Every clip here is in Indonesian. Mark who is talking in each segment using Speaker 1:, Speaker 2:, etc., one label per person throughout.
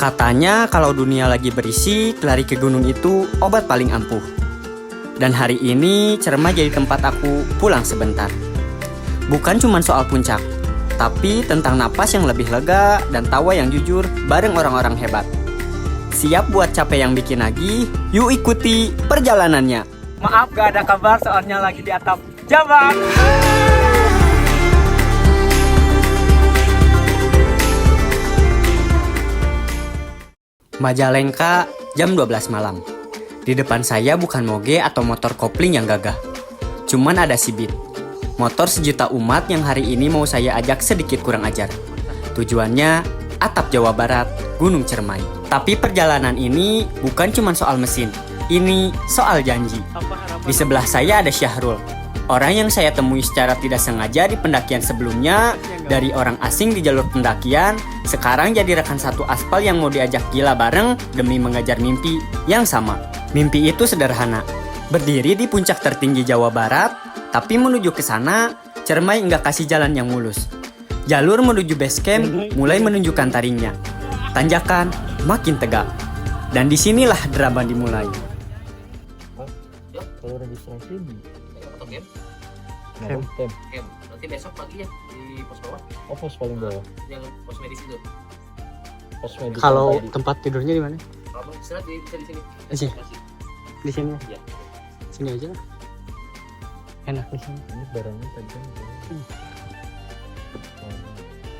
Speaker 1: Katanya kalau dunia lagi berisik, lari ke gunung itu obat paling ampuh. Dan hari ini Cermai jadi tempat aku pulang sebentar. Bukan cuma soal puncak, tapi tentang napas yang lebih lega dan tawa yang jujur bareng orang-orang hebat. Siap buat capek yang bikin nagih? Yuk ikuti perjalanannya. Maaf gak ada kabar soalnya lagi di atap Jabar. Majalengka, jam 12 malam. Di depan saya bukan moge atau motor kopling yang gagah. Cuman ada si Beat. Motor sejuta umat yang hari ini mau saya ajak sedikit kurang ajar. Tujuannya, atap Jawa Barat, Gunung Cermai. Tapi perjalanan ini bukan cuma soal mesin. Ini soal janji. Di sebelah saya ada Syahrul. Orang yang saya temui secara tidak sengaja di pendakian sebelumnya. Dari orang asing di jalur pendakian, sekarang jadi rekan satu aspal yang mau diajak gila bareng demi mengejar mimpi yang sama. Mimpi itu sederhana, berdiri di puncak tertinggi Jawa Barat, tapi menuju ke sana, Cermai nggak kasih jalan yang mulus. Jalur menuju base camp mulai menunjukkan taringnya. Tanjakan makin tegak. Dan disinilah drama dimulai.
Speaker 2: Kalau registrasi di
Speaker 3: Camp.
Speaker 2: camp.
Speaker 3: Nanti besok pagi ya di pos bawah.
Speaker 2: Oh, pos paling bawah.
Speaker 3: Yang pos medis itu.
Speaker 2: Pos medis.
Speaker 1: Kalau
Speaker 2: tadi.
Speaker 1: tempat tidurnya di mana?
Speaker 3: Kalau mau istirahat bisa di sini.
Speaker 1: Aja.
Speaker 3: Masih.
Speaker 1: Di sini.
Speaker 3: Iya.
Speaker 1: Sini aja. Enak di sini.
Speaker 2: Ini barangnya tadi.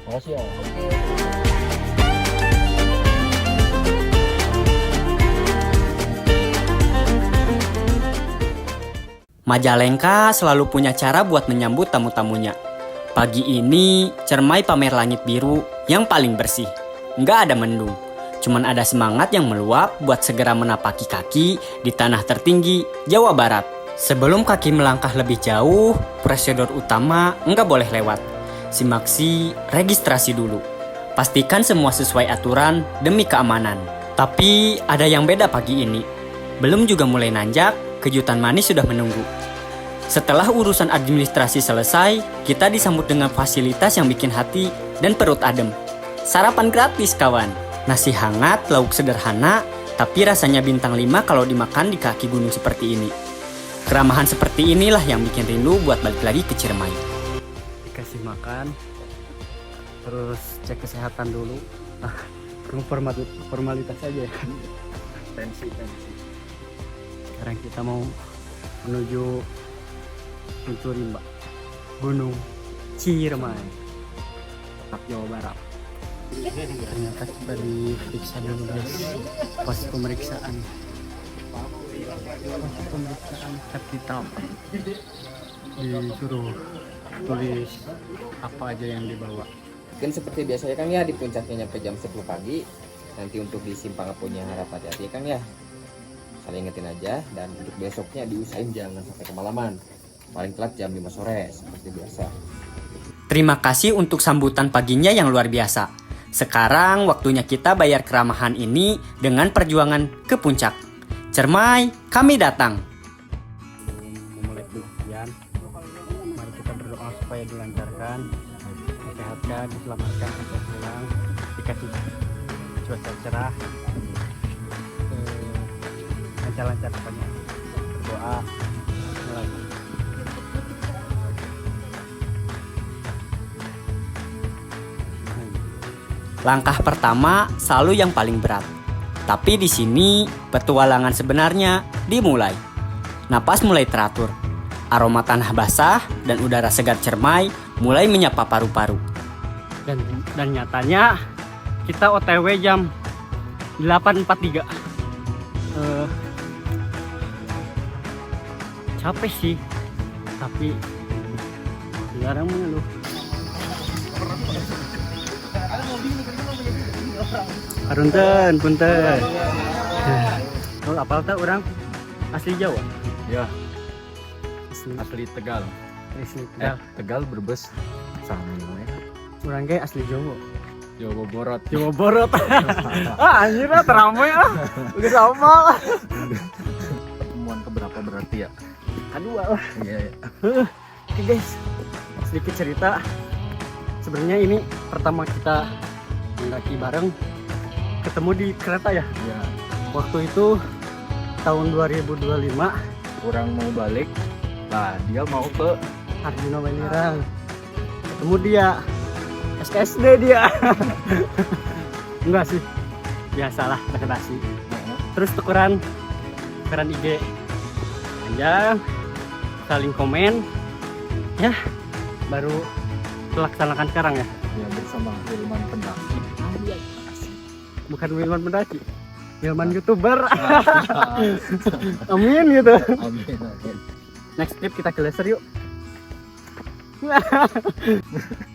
Speaker 2: Makasih ya.
Speaker 1: Majalengka selalu punya cara buat menyambut tamu-tamunya. Pagi ini, Cermai pamer langit biru yang paling bersih. Nggak ada mendung, cuman ada semangat yang meluap buat segera menapaki kaki di tanah tertinggi Jawa Barat. Sebelum kaki melangkah lebih jauh, prosedur utama nggak boleh lewat. Simaksi registrasi dulu. Pastikan semua sesuai aturan demi keamanan. Tapi ada yang beda pagi ini. Belum juga mulai nanjak, kejutan manis sudah menunggu. Setelah urusan administrasi selesai, kita disambut dengan fasilitas yang bikin hati dan perut adem. Sarapan gratis kawan. Nasi hangat, lauk sederhana, tapi rasanya bintang 5 kalau dimakan di kaki gunung seperti ini. Keramahan seperti inilah yang bikin rindu buat balik lagi ke Ciremai. Dikasih makan, terus cek kesehatan dulu. Formalitas aja ya. Tensi. Sekarang kita mau menuju mencuri Mbak Gunung Ciremai, tetap Jawa Barat. Ternyata kita diperiksa dulu guys, pos pemeriksaan cat hitam. Disuruh tulis apa aja yang dibawa.
Speaker 3: Kan seperti biasanya Kang ya, di puncaknya nyampe jam 10 pagi. Nanti untuk di Simpang Apunya harap hati-hati Kang ya. Saling ingetin aja, dan untuk besoknya diusahain jangan sampai kemalaman. Paling telat jam 5 sore seperti biasa.
Speaker 1: Terima kasih untuk sambutan paginya yang luar biasa. Sekarang waktunya kita bayar keramahan ini dengan perjuangan ke puncak. Cermai, kami datang. Memulai pendakian, mari kita berdoa supaya dilancarkan, disehatkan, diselamatkan sampai pulang, dikasih cuaca cerah, lancar-lancar pokoknya. Berdoa, mulai. Langkah pertama selalu yang paling berat. Tapi di sini petualangan sebenarnya dimulai. Napas mulai teratur. Aroma tanah basah dan udara segar Cermai mulai menyapa paru-paru. Dan nyatanya kita OTW jam 8.43. Capek sih, tapi jarang mengeluh. Punten. Oh, apal teh orang asli Jawa?
Speaker 2: Ya,
Speaker 1: Asli
Speaker 2: asli Tegal.
Speaker 1: Tegal.
Speaker 2: Tegal Brebes sama ya.
Speaker 1: Orang kayak asli Jawa.
Speaker 2: Jawa Barat.
Speaker 1: Jawa Barat. Anjir lah teramai udah sama.
Speaker 2: Pertemuan keberapa berarti ya?
Speaker 1: Kedua lah.
Speaker 2: Iya.
Speaker 1: Oke guys, sedikit cerita. Sebenarnya ini pertama kita mendaki bareng.
Speaker 4: ketemu di kereta ya.
Speaker 2: Ya,
Speaker 4: Waktu itu tahun 2025,
Speaker 2: orang mau balik. Lah, dia mau ke
Speaker 4: Arjuna Welirang. Ketemu dia. SKSD dia. Enggak sih. Biasalah dekatasi. Terus tukeran IG. Panjang. Saling komen. Ya, baru melaksanakan sekarang ya.
Speaker 2: ya bersama Wilman Pendaki.
Speaker 4: Bukan Wilman pendaki, Wilman YouTuber. Amin gitu.
Speaker 2: Amin, amin.
Speaker 4: Next trip kita ke laser yuk.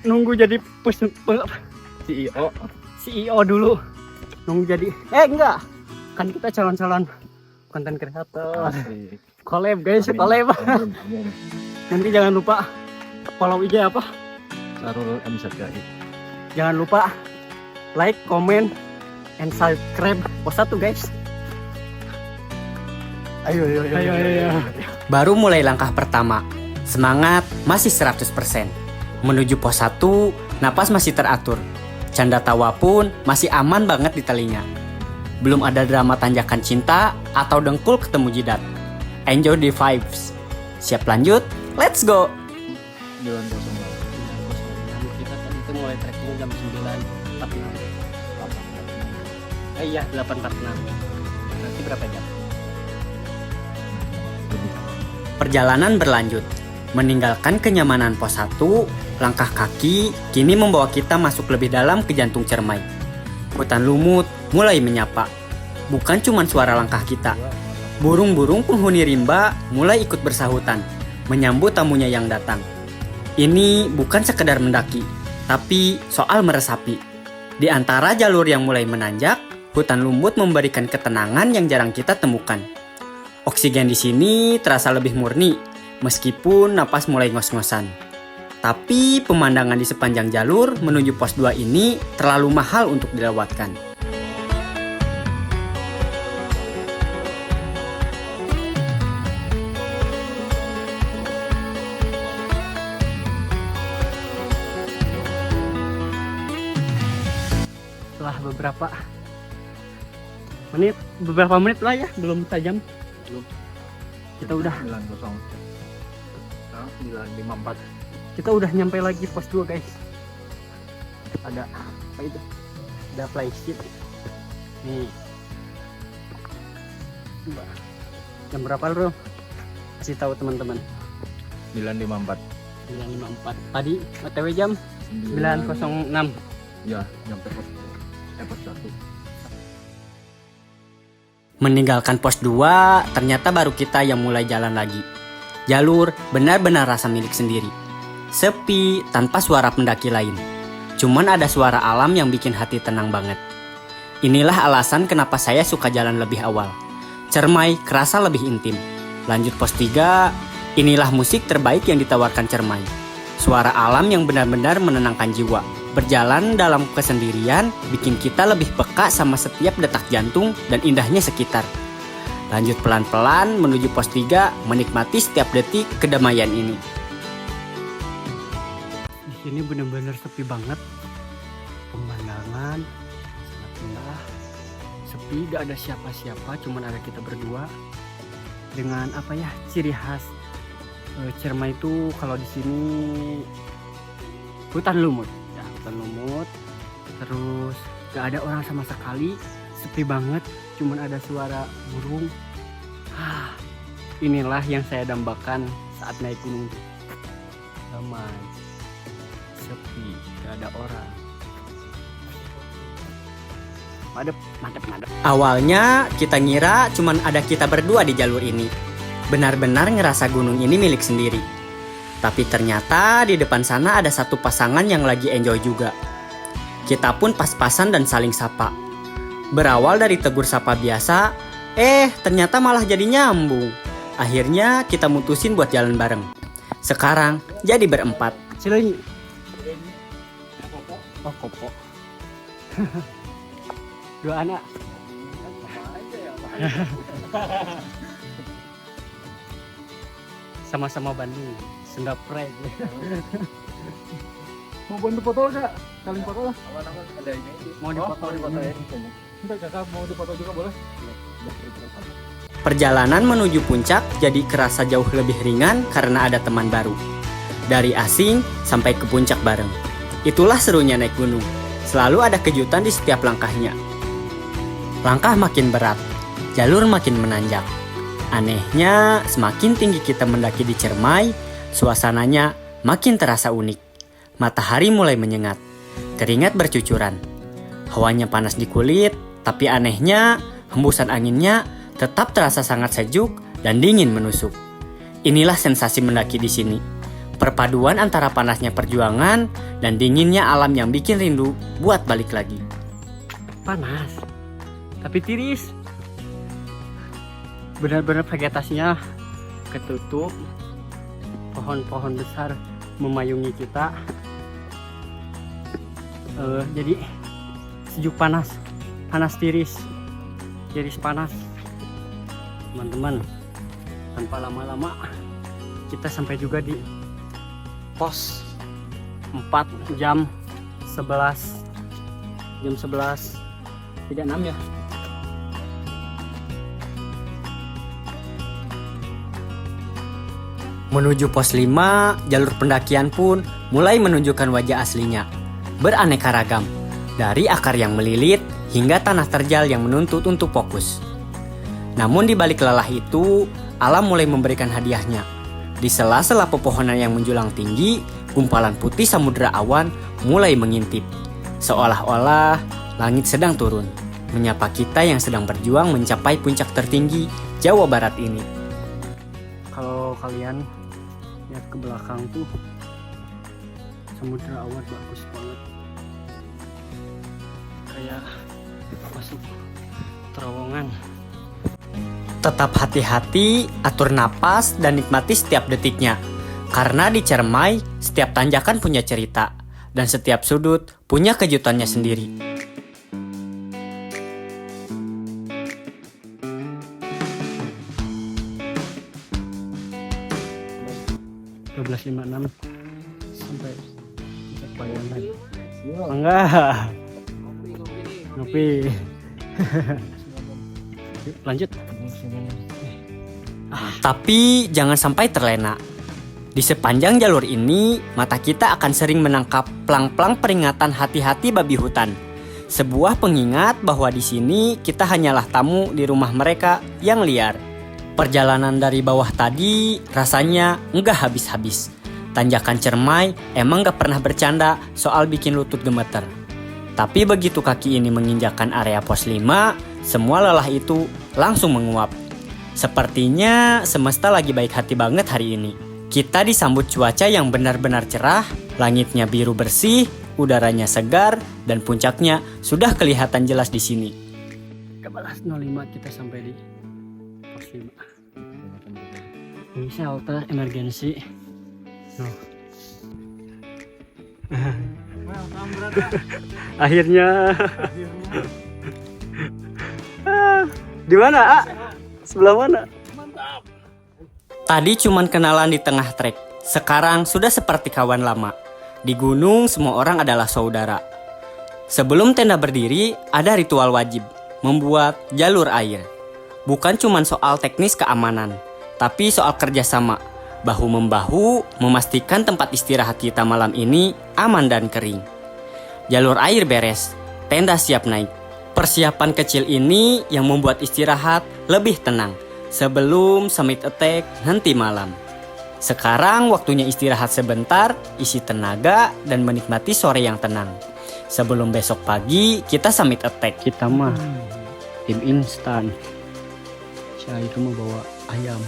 Speaker 4: Nunggu jadi
Speaker 2: CEO.
Speaker 4: CEO dulu. Nunggu jadi enggak. Kan kita calon-calon konten kreator.
Speaker 2: Asik.
Speaker 4: Collab guys,
Speaker 2: Amin,
Speaker 4: collab.
Speaker 2: amin, amin.
Speaker 4: Nanti jangan lupa follow IG apa?
Speaker 2: Sarul MZKI.
Speaker 4: Jangan lupa like, comment, and subscribe Pos 1 guys. Ayo.
Speaker 1: Baru mulai langkah pertama. Semangat masih 100%. Menuju pos 1, napas masih teratur. Canda tawa pun masih aman banget di telinga. Belum ada drama tanjakan cinta atau dengkul ketemu jidat. Enjoy the vibes. Siap lanjut? Let's go!
Speaker 2: Jalan kosong.
Speaker 4: Kita tadi itu mulai trekking jam 9.46. Iya, 8.46. Nanti berapa jam?
Speaker 1: Perjalanan berlanjut. Meninggalkan kenyamanan pos 1, langkah kaki kini membawa kita masuk lebih dalam ke jantung Cermai. Hutan lumut mulai menyapa. Bukan cuma suara langkah kita. Burung-burung penghuni rimba mulai ikut bersahutan, menyambut tamunya yang datang. Ini bukan sekedar mendaki, tapi soal meresapi. Di antara jalur yang mulai menanjak, hutan lumut memberikan ketenangan yang jarang kita temukan. Oksigen di sini terasa lebih murni, meskipun napas mulai ngos-ngosan. Tapi pemandangan di sepanjang jalur menuju pos 2 ini terlalu mahal untuk dilewatkan.
Speaker 4: Setelah beberapa menit lah ya, belum tajam.
Speaker 2: Belum.
Speaker 4: Kita udah
Speaker 2: 9.0. Sekarang 9.54.
Speaker 4: kita udah nyampe lagi pos 2 guys. Ada apa itu? Ada flysheet. Nih. Jam berapa bro? Kasih tahu teman-teman.
Speaker 2: 9.54.
Speaker 4: 9.54. Tadi OTW jam 9.06.
Speaker 2: Ya, nyampe pos 1.
Speaker 1: Meninggalkan pos 2, ternyata baru kita yang mulai jalan lagi. Jalur benar-benar rasa milik sendiri. Sepi, tanpa suara pendaki lain. Cuman ada suara alam yang bikin hati tenang banget. Inilah alasan kenapa saya suka jalan lebih awal. Cermai kerasa lebih intim. Lanjut pos 3, inilah musik terbaik yang ditawarkan Cermai. Suara alam yang benar-benar menenangkan jiwa. Berjalan dalam kesendirian bikin kita lebih peka sama setiap detak jantung dan indahnya sekitar. Lanjut pelan-pelan menuju pos 3, menikmati setiap detik kedamaian ini.
Speaker 4: Di sini benar-benar sepi banget. Pemandangan sangat indah. Sepi, gak ada siapa-siapa, cuman ada kita berdua. Dengan apa ya, ciri khas Cermai itu kalau di sini hutan lumut. Ya, hutan lumut. Terus gak ada orang sama sekali, sepi banget, cuman ada suara burung. Inilah yang saya dambakan saat naik gunung. Damai, sepi, gak ada orang. Mantap.
Speaker 1: Awalnya kita ngira cuman ada kita berdua di jalur ini. Benar-benar ngerasa gunung ini milik sendiri. Tapi ternyata di depan sana ada satu pasangan yang lagi enjoy juga. Kita pun pas-pasan dan saling sapa. Berawal dari tegur sapa biasa, ternyata malah jadi nyambung. Akhirnya kita mutusin buat jalan bareng. Sekarang jadi berempat.
Speaker 4: Cilenyi. Oh, Kopo. Dua anak. Sama-sama Bandung, Sunda Pride.
Speaker 2: Mau bantu foto gak? Saling foto lah.
Speaker 4: Mau dipoto ya.
Speaker 2: Entar kakak mau dipoto juga boleh?
Speaker 1: Perjalanan menuju puncak jadi kerasa jauh lebih ringan karena ada teman baru. Dari asing sampai ke puncak bareng. Itulah serunya naik gunung. Selalu ada kejutan di setiap langkahnya. Langkah makin berat, jalur makin menanjak. Anehnya, semakin tinggi kita mendaki di Cermai, suasananya makin terasa unik. Matahari mulai menyengat, keringat bercucuran. Hawanya panas di kulit, tapi anehnya, hembusan anginnya tetap terasa sangat sejuk dan dingin menusuk. Inilah sensasi mendaki di sini. Perpaduan antara panasnya perjuangan dan dinginnya alam yang bikin rindu buat balik lagi.
Speaker 4: Panas, tapi tiris. Benar-benar vegetasinya ketutup. Pohon-pohon besar memayungi kita. Jadi sejuk panas, panas tiris panas. Teman-teman, tanpa lama-lama kita sampai juga di pos 4 jam 11 36 ya.
Speaker 1: Menuju pos 5, jalur pendakian pun mulai menunjukkan wajah aslinya. Beraneka ragam, dari akar yang melilit hingga tanah terjal yang menuntut untuk fokus. Namun di balik lelah itu, alam mulai memberikan hadiahnya. Di sela-sela pepohonan yang menjulang tinggi, gumpalan putih samudera awan mulai mengintip. Seolah-olah langit sedang turun, menyapa kita yang sedang berjuang mencapai puncak tertinggi Jawa Barat ini.
Speaker 4: Kalau kalian lihat ke belakang tuh, samudera awan bagus banget. Kayak masuk terowongan.
Speaker 1: Tetap hati-hati, atur napas, dan nikmati setiap detiknya. Karena di Cermai, setiap tanjakan punya cerita, dan setiap sudut punya kejutannya sendiri.
Speaker 4: .56 sampai Bayangan. Enggak. Ngopi. Yuk, lanjut.
Speaker 1: Tapi jangan sampai terlena. Di sepanjang jalur ini, mata kita akan sering menangkap plang-plang peringatan hati-hati babi hutan. Sebuah pengingat bahwa di sini kita hanyalah tamu di rumah mereka yang liar. Perjalanan dari bawah tadi rasanya nggak habis-habis. Tanjakan Cermai emang gak pernah bercanda soal bikin lutut gemeter. Tapi begitu kaki ini menginjakan area pos 5, semua lelah itu langsung menguap. Sepertinya semesta lagi baik hati banget hari ini. Kita disambut cuaca yang benar-benar cerah, langitnya biru bersih, udaranya segar, dan puncaknya sudah kelihatan jelas di sini.
Speaker 4: 11.05 kita sampai di pos 5. Ini shelter emergency. Akhirnya. Di mana, A? Sebelah mana?
Speaker 1: Tadi cuman kenalan di tengah trek, sekarang sudah seperti kawan lama. Di gunung semua orang adalah saudara. Sebelum tenda berdiri, ada ritual wajib, membuat jalur air. Bukan cuman soal teknis keamanan, tapi soal kerjasama. Bahu-membahu memastikan tempat istirahat kita malam ini aman dan kering. Jalur air beres, tenda siap naik. Persiapan kecil ini yang membuat istirahat lebih tenang sebelum summit attack nanti malam. Sekarang waktunya istirahat sebentar, isi tenaga, dan menikmati sore yang tenang. Sebelum besok pagi kita summit attack.
Speaker 4: Kita mah tim instan. Saya itu mau bawa ayam.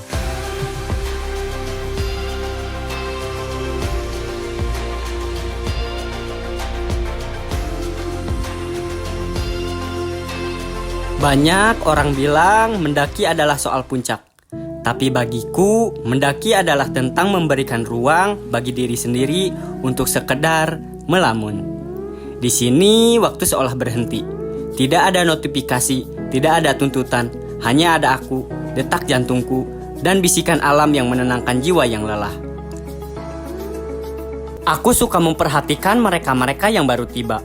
Speaker 1: Banyak orang bilang mendaki adalah soal puncak. Tapi bagiku, mendaki adalah tentang memberikan ruang bagi diri sendiri untuk sekedar melamun. Di sini waktu seolah berhenti. Tidak ada notifikasi, tidak ada tuntutan, hanya ada aku, detak jantungku, dan bisikan alam yang menenangkan jiwa yang lelah. Aku suka memperhatikan mereka-mereka yang baru tiba.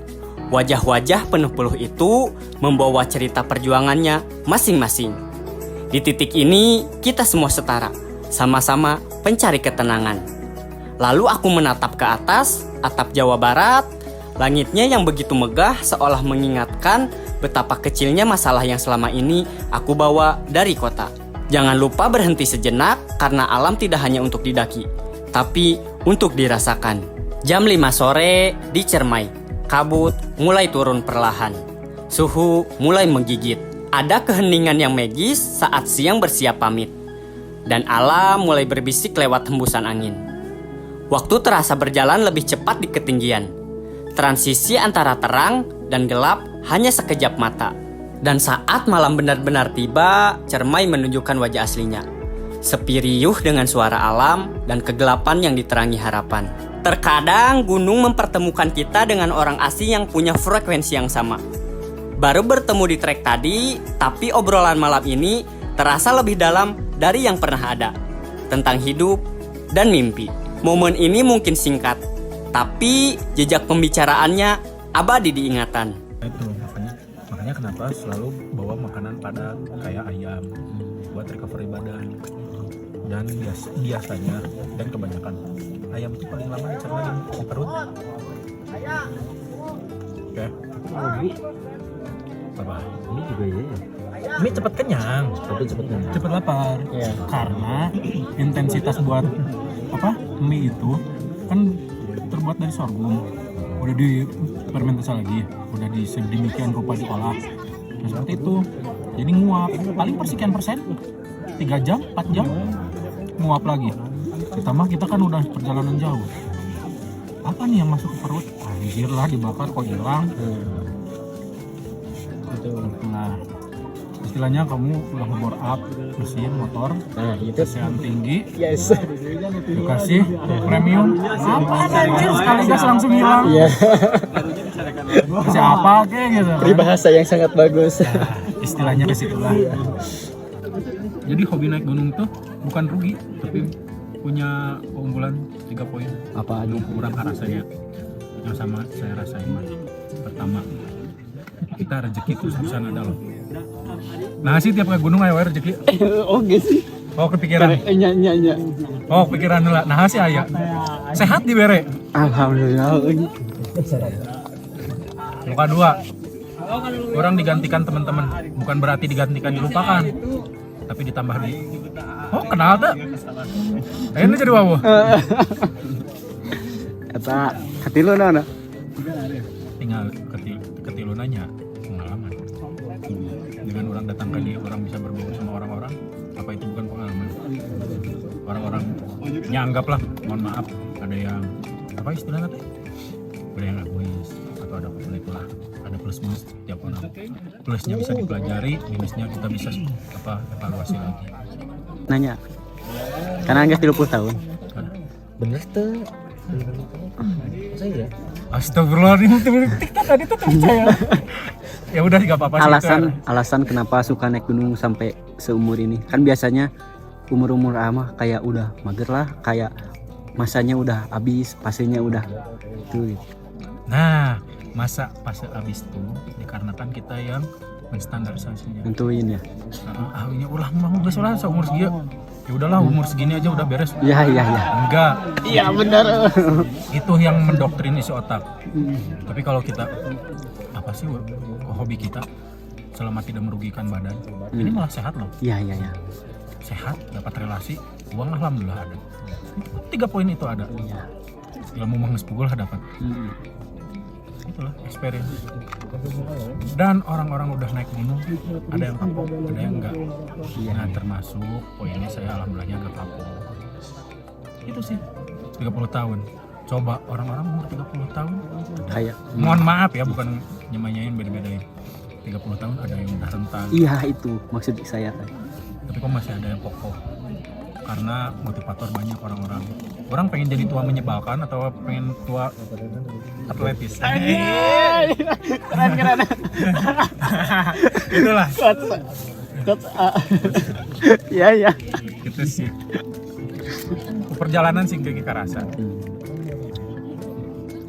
Speaker 1: Wajah-wajah penuh peluh itu membawa cerita perjuangannya masing-masing. Di titik ini, kita semua setara, sama-sama pencari ketenangan. Lalu aku menatap ke atas, atap Jawa Barat. Langitnya yang begitu megah seolah mengingatkan betapa kecilnya masalah yang selama ini aku bawa dari kota. Jangan lupa berhenti sejenak karena alam tidak hanya untuk didaki, tapi untuk dirasakan. Jam 5 sore di Cermai, kabut mulai turun perlahan. Suhu mulai menggigit. Ada keheningan yang magis saat siang bersiap pamit. Dan alam mulai berbisik lewat hembusan angin. Waktu terasa berjalan lebih cepat di ketinggian. Transisi antara terang dan gelap hanya sekejap mata. Dan saat malam benar-benar tiba, Cermai menunjukkan wajah aslinya. Sepi riuh dengan suara alam dan kegelapan yang diterangi harapan. Terkadang gunung mempertemukan kita dengan orang asing yang punya frekuensi yang sama. Baru bertemu di trek tadi, tapi obrolan malam ini terasa lebih dalam dari yang pernah ada. Tentang hidup dan mimpi. Momen ini mungkin singkat, tapi jejak pembicaraannya abadi diingatan.
Speaker 2: Itu makanya kenapa selalu bawa makanan padat kayak ayam buat recovery badan. Dan biasanya dan kebanyakan ayam itu paling lama dicerna di perut. Oke. Apa?
Speaker 3: Ini juga ya.
Speaker 2: Mie cepet kenyang, cepet lapar.
Speaker 3: Iya.
Speaker 2: Karena intensitas buat mie itu kan terbuat dari sorghum, udah difermentasi lagi, udah sedemikian rupa diolah. Nah, seperti itu. Jadi nguap, paling persekian persen, 3 jam, 4 jam, nguap lagi. Ditambah kita kan udah perjalanan jauh. Apa nih yang masuk ke perut? Anjir lah, dibakar kok hilang. Nah, istilahnya kamu udah nge-bore up mesin motor, mesin tinggi, dikasih premium, apa anjir sekali gas langsung hilang. Kasih apa kayak gitu.
Speaker 3: Peribahasa yang sangat bagus.
Speaker 2: Nah, istilahnya ke situlah. Jadi hobi naik gunung tuh bukan rugi, tapi punya keunggulan 3 poin.
Speaker 3: Apa aja?
Speaker 2: Kurang rasanya yang sama saya rasain. Pertama, kita rezeki terus-terusan ada loh. Nah sih tiap ke gunung ayo rezeki.
Speaker 3: Oke sih.
Speaker 2: Oh kepikiran.
Speaker 3: Nya.
Speaker 2: Oh kepikiran lah. Nah sih aya. Sehat dibere.
Speaker 3: Alhamdulillah.
Speaker 2: Muka 2. Orang digantikan teman-teman. Bukan berarti digantikan dilupakan. Tapi ditambah di. Oh kenal tuh. Ini jadi wawo.
Speaker 3: Eta katilu naon?
Speaker 2: Tinggal ketilu nanya pengalaman. Dengan orang datang ke dia, orang bisa berbaur sama orang-orang. Apa itu bukan pengalaman? Orang-orang nyanggap lah, mohon maaf, ada yang apa istilahnya teh? Ada yang egois atau ada itulah, ada plus minus tiap orang. Plusnya bisa dipelajari, minusnya kita bisa evaluasi lagi.
Speaker 3: Nanya. Karena enggak 30 tahun. Bener tuh. Saya
Speaker 2: Astagfirullahaladzim, TikTok tadi tuh percaya. Ya udah nggak apa-apa.
Speaker 3: Alasan kenapa suka naik gunung sampai seumur ini? Kan biasanya umur-umur ama kayak udah mager lah, kayak masanya udah habis, fasenya udah itu.
Speaker 2: Nah, masa fase habis itu dikarenakan kita yang menstandarisasinya.
Speaker 3: Tentuin ya.
Speaker 2: Ini ulah mau geus ulah seumur segitu. Ya udahlah umur segini aja udah beres.
Speaker 3: Iya.
Speaker 2: Enggak.
Speaker 3: Iya benar.
Speaker 2: Itu yang mendoktrin isi otak. Tapi kalau kita apa sih hobi kita selama tidak merugikan badan, ini malah sehat loh.
Speaker 3: Iya.
Speaker 2: Sehat, dapat relasi, uang alhamdulillah ada. 3 poin itu ada.
Speaker 3: Iya.
Speaker 2: Ilmu menghespugul lah dapat. Itulah experience. Dan orang-orang udah naik gunung, ada yang kapok, ada yang enggak. Nah termasuk poinnya saya alhamdulillahnya agak kapok. Itu sih 30 tahun. Coba orang-orang umur 30 tahun
Speaker 3: Kayak
Speaker 2: mohon maaf ya, bukan nyemanyain beda-bedain. 30 tahun ada yang udah rentan.
Speaker 3: iya itu maksud saya kan.
Speaker 2: Tapi kok masih ada yang kokoh. Karena motivator banyak orang-orang. Orang pengen jadi tua menyebalkan atau pengen tua atletis.
Speaker 3: Keren.
Speaker 2: Itulah.
Speaker 3: Iya.
Speaker 2: Gitu sih. Perjalanan sih kayak rasa.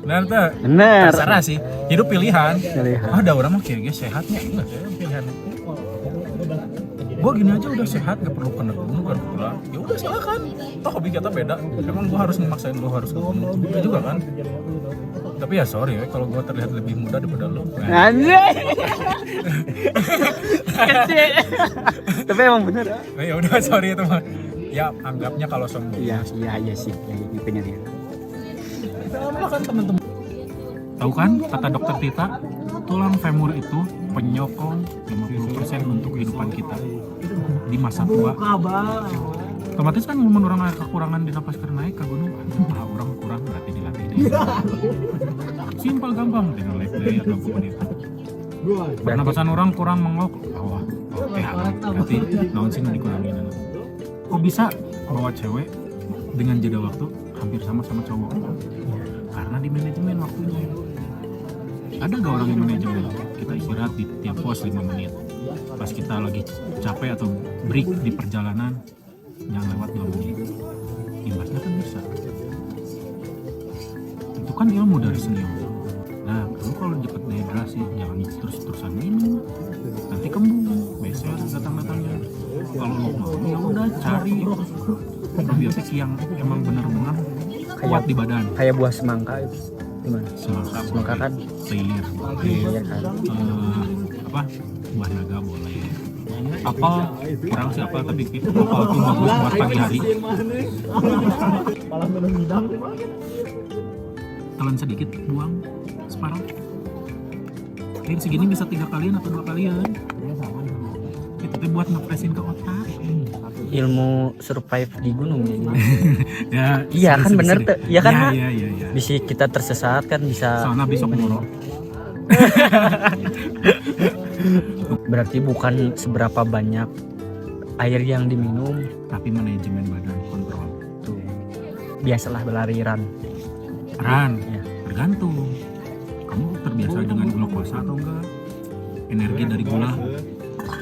Speaker 4: Bener.
Speaker 2: terserah sih. Hidup pilihan.
Speaker 4: Pilihan.
Speaker 2: Ada orang mah kayak sehatnya enggak ya pilihan. Gua gini aja udah sehat, gak perlu kena gunung, gak perlu pulang. Ya udah silakan. Toh hobi kita beda. Emang gua harus memaksain lu harus ke gunung itu juga kan. Tapi ya sorry ya kalau gua terlihat lebih muda daripada lu.
Speaker 4: Anjay. Kecil. Tapi emang bener.
Speaker 2: Ya udah sorry itu mah. Ya anggapnya kalau sombong.
Speaker 4: Iya sih. Yang gitunya dia.
Speaker 2: Sama kan teman-teman. Tahu kan kata dokter Tita, tulang femur itu penyokong 50% untuk kehidupan kita di masa tua. Otomatis kan mun orang aya kekurangan di napas keur naik ka gunung, orang kurang berarti dilatih deh. Simpel gampang tinggal naik deh atau menit. Pernapasan orang kurang mengok, bawah. Oke, berarti naon sih nu dikurangin. Kok bisa bawa cewek dengan jeda waktu hampir sama cowok? Karena di manajemen waktunya. Ada gak orang yang manajemen? Kita istirahat di tiap pos 5 menit. Pas kita lagi capek atau break di perjalanan, jangan lewat 2 menit. Imbasnya kan bisa. Itu kan ilmu dari senior. Nah, kamu kalau cepet dehidrasi, jangan terus-terusan minum. Nanti kembung, beser datang-datangnya. Kalau lo mau, ya udah cari probiotik yang emang benar-benar kuat di badan.
Speaker 4: Kayak buah semangka itu. Gimana? Semangka kan
Speaker 2: Selir,
Speaker 4: iya kan.
Speaker 2: apa buah naga boleh. Apel kurang sih apel, tapi apel tuh bagus buat pagi hari. Telan sedikit buang separuh. Ini segini bisa 3 kalian atau 2 kalian. Itu tuh buat ngepresin ke otak.
Speaker 4: Ilmu survive di gunung jadi.
Speaker 2: Ya,
Speaker 4: Iya kan bener tuh. Iya kan, Mak?
Speaker 2: Iya.
Speaker 4: Bisa kita tersesat kan bisa.
Speaker 2: Soalnya besok ngoro.
Speaker 4: Berarti bukan seberapa banyak air yang diminum,
Speaker 2: Tapi manajemen badan kontrol.
Speaker 4: tuh. Biasalah berlari run. Ya.
Speaker 2: Tergantung. Kamu terbiasa dengan glukosa atau enggak? Energi dari gula.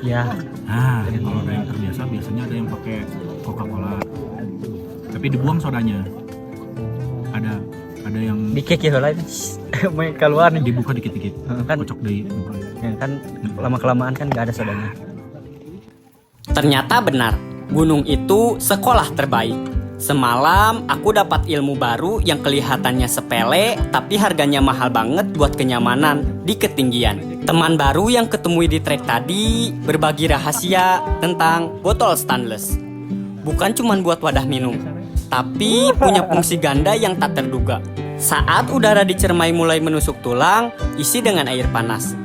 Speaker 4: Ya,
Speaker 2: Nah, kalau ada yang terbiasa biasanya ada yang pakai Coca-Cola. Tapi dibuang sodanya. Ada yang
Speaker 4: dikek ya lain. Main keluar nih.
Speaker 2: dibuka dikit-dikit.
Speaker 4: Kan
Speaker 2: Kocok dari buka.
Speaker 4: ya kan lama-kelamaan kan nggak ada sodanya.
Speaker 1: Ternyata benar, gunung itu sekolah terbaik. Semalam aku dapat ilmu baru yang kelihatannya sepele tapi harganya mahal banget buat kenyamanan di ketinggian. Teman baru yang ketemui di trek tadi berbagi rahasia tentang botol stainless. Bukan cuma buat wadah minum, tapi punya fungsi ganda yang tak terduga. Saat udara di Cermai mulai menusuk tulang, isi dengan air panas.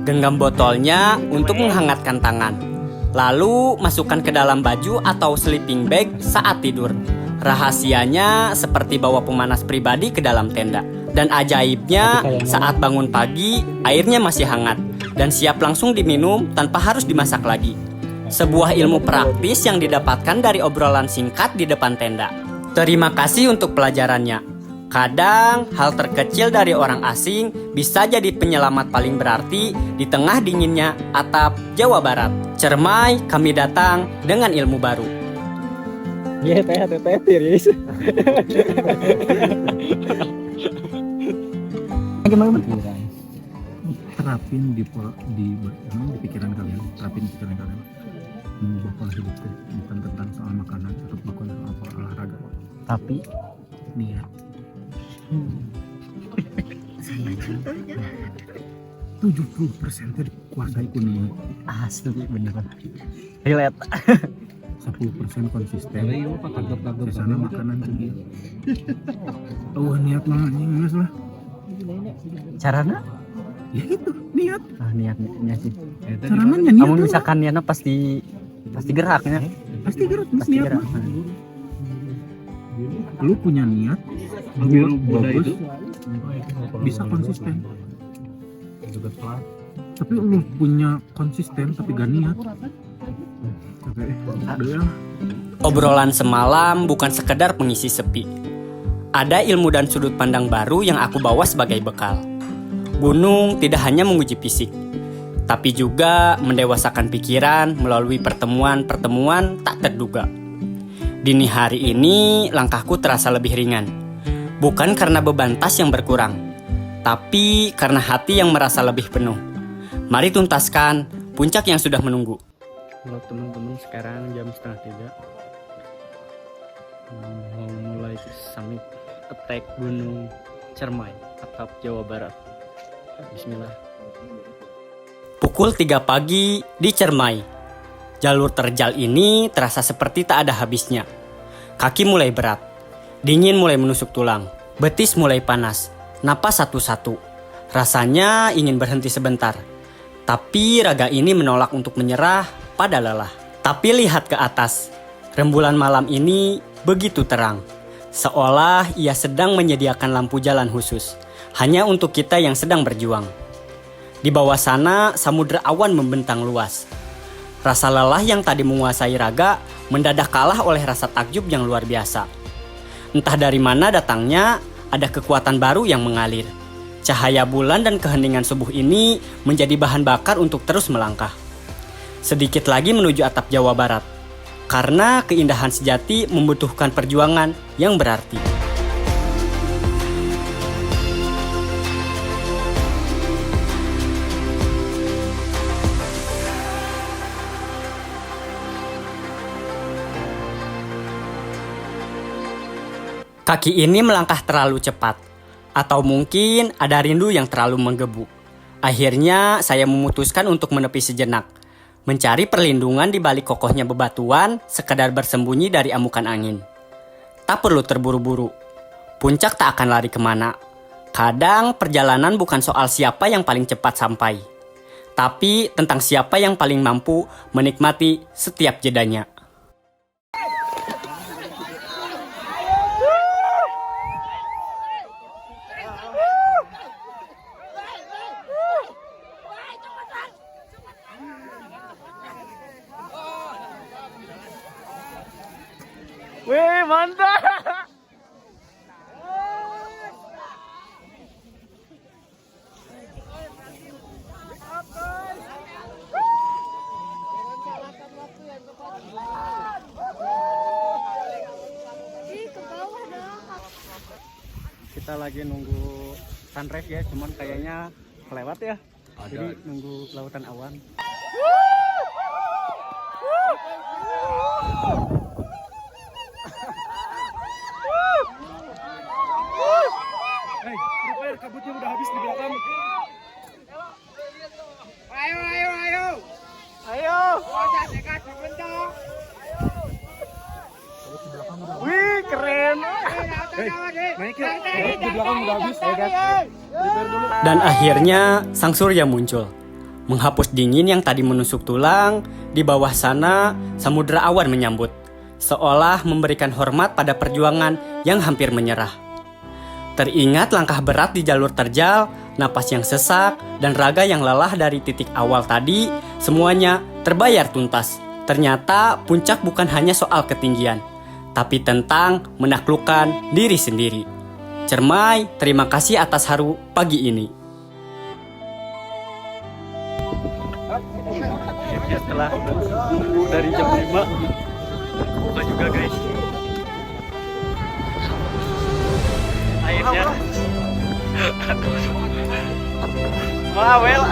Speaker 1: Genggam botolnya untuk menghangatkan tangan. Lalu masukkan ke dalam baju atau sleeping bag saat tidur. Rahasianya seperti bawa pemanas pribadi ke dalam tenda. Dan ajaibnya saat bangun pagi airnya masih hangat dan siap langsung diminum tanpa harus dimasak lagi. Sebuah ilmu praktis yang didapatkan dari obrolan singkat di depan tenda. Terima kasih untuk pelajarannya. Kadang hal terkecil dari orang asing bisa jadi penyelamat paling berarti di tengah dinginnya atap Jawa Barat. Cermai kami datang dengan ilmu baru.
Speaker 4: Iya, teh tiris. Gimana?
Speaker 2: Terapin di pikiran kalian, terapin di pikiran kalian. Mengubah pola hidup itu bukan tentang soal makanan atau bukan soal olahraga,
Speaker 4: Tapi
Speaker 2: niat. 70% itu dikuasai ku niat.
Speaker 4: asli bener. Relate.
Speaker 2: 10% konsisten. Sisanya makanan juga. Niat mah anjing lah.
Speaker 4: Caranya?
Speaker 2: Ya itu, niat.
Speaker 4: Niatnya sih.
Speaker 2: Caranya niat.
Speaker 4: Kamu misalkan niatnya pasti geraknya.
Speaker 2: Pasti gerak,
Speaker 4: Pasti
Speaker 2: niat
Speaker 4: gerak.
Speaker 2: mah. Lu punya niat, lu bagus, bisa konsisten. Tapi lu punya konsisten tapi gak niat. Udah.
Speaker 1: Obrolan semalam bukan sekedar pengisi sepi. Ada ilmu dan sudut pandang baru yang aku bawa sebagai bekal. Gunung tidak hanya menguji fisik, tapi juga mendewasakan pikiran melalui pertemuan-pertemuan tak terduga. Dini hari ini langkahku terasa lebih ringan. Bukan karena beban tas yang berkurang, tapi karena hati yang merasa lebih penuh. Mari tuntaskan puncak yang sudah menunggu.
Speaker 4: Halo teman-teman, sekarang jam 2:30. Mau mulai summit attack Gunung Cermai, atap Jawa Barat. Bismillah.
Speaker 1: Pukul 3 pagi di Cermai. Jalur terjal ini terasa seperti tak ada habisnya. Kaki mulai berat, dingin mulai menusuk tulang, betis mulai panas, napas satu-satu. Rasanya ingin berhenti sebentar. Tapi raga ini menolak untuk menyerah pada lelah. Tapi lihat ke atas, rembulan malam ini begitu terang. Seolah ia sedang menyediakan lampu jalan khusus, hanya untuk kita yang sedang berjuang. Di bawah sana, samudera awan membentang luas. Rasa lelah yang tadi menguasai raga mendadak kalah oleh rasa takjub yang luar biasa. Entah dari mana datangnya, ada kekuatan baru yang mengalir. Cahaya bulan dan keheningan subuh ini menjadi bahan bakar untuk terus melangkah. Sedikit lagi menuju atap Jawa Barat. Karena keindahan sejati membutuhkan perjuangan yang berarti. Kaki ini melangkah terlalu cepat. Atau mungkin ada rindu yang terlalu menggebu. Akhirnya saya memutuskan untuk menepi sejenak. Mencari perlindungan di balik kokohnya bebatuan, sekadar bersembunyi dari amukan angin. Tak perlu terburu-buru. Puncak tak akan lari kemana. Kadang perjalanan bukan soal siapa yang paling cepat sampai, tapi tentang siapa yang paling mampu menikmati setiap jedanya.
Speaker 4: Wih, mantap. Kita lagi nunggu sunrise ya, cuman kayaknya kelewat ya. Jadi nunggu lautan awan. Prepare, kabutnya udah habis di belakang. Ayo. Wih, keren. Naik ya. Di belakang udah habis. Prepare dulu.
Speaker 1: Dan akhirnya sang surya muncul, menghapus dingin yang tadi menusuk tulang. Di bawah sana, samudera awan menyambut, seolah memberikan hormat pada perjuangan yang hampir menyerah. Teringat langkah berat di jalur terjal, napas yang sesak, dan raga yang lelah dari titik awal tadi, semuanya terbayar tuntas. Ternyata puncak bukan hanya soal ketinggian, tapi tentang menaklukkan diri sendiri. Cermai, terima kasih atas haru pagi ini.
Speaker 4: Ya, setelah nunggu dari jam 5 buka juga guys. Akhirnya Mawel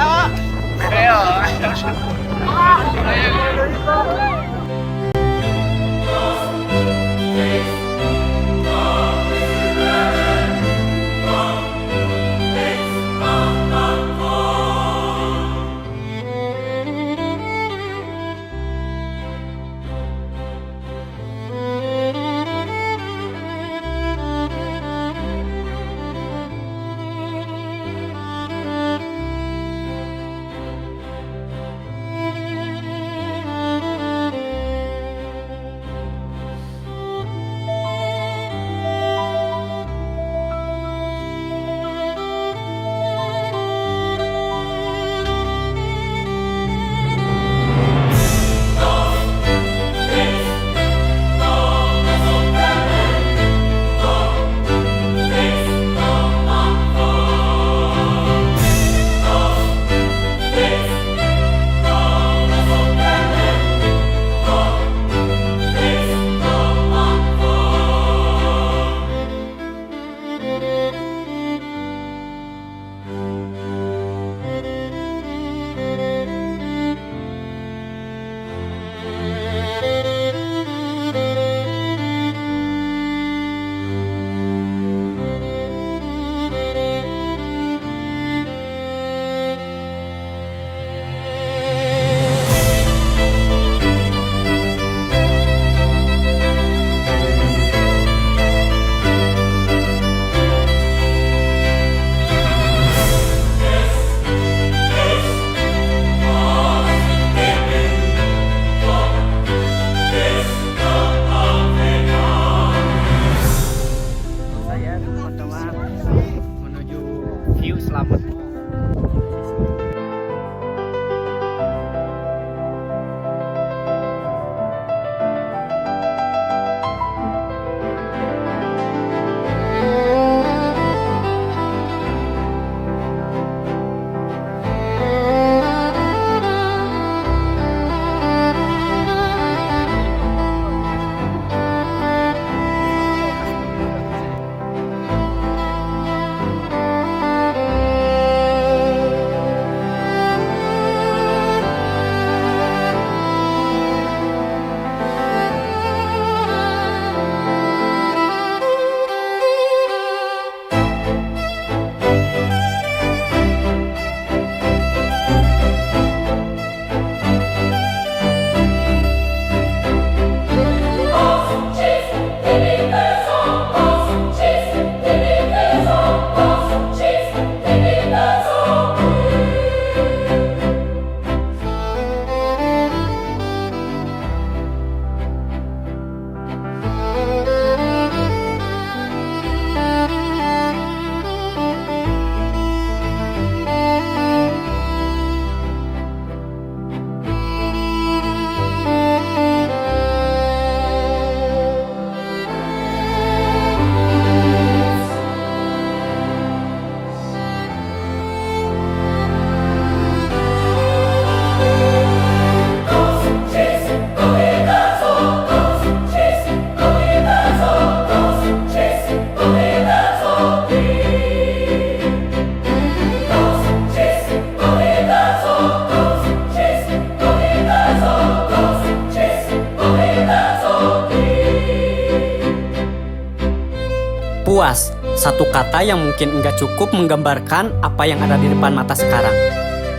Speaker 1: Puas, satu kata yang mungkin enggak cukup menggambarkan apa yang ada di depan mata sekarang.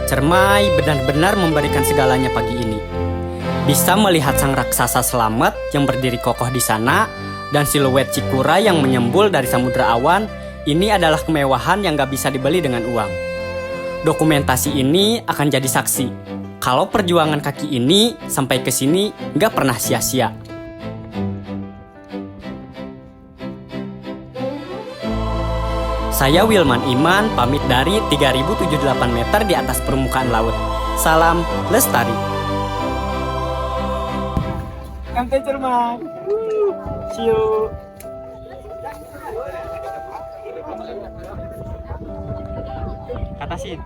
Speaker 1: Cermai benar-benar memberikan segalanya pagi ini. Bisa melihat sang raksasa selamat yang berdiri kokoh di sana, dan siluet Cikura yang menyembul dari samudra awan. Ini adalah kemewahan yang gak bisa dibeli dengan uang. Dokumentasi ini akan jadi saksi kalau perjuangan kaki ini sampai ke sini gak pernah sia-sia. Saya Wilman Iman, pamit dari 3078 meter di atas permukaan laut. Salam lestari.
Speaker 4: Sampai Cermai. See you. Atasin.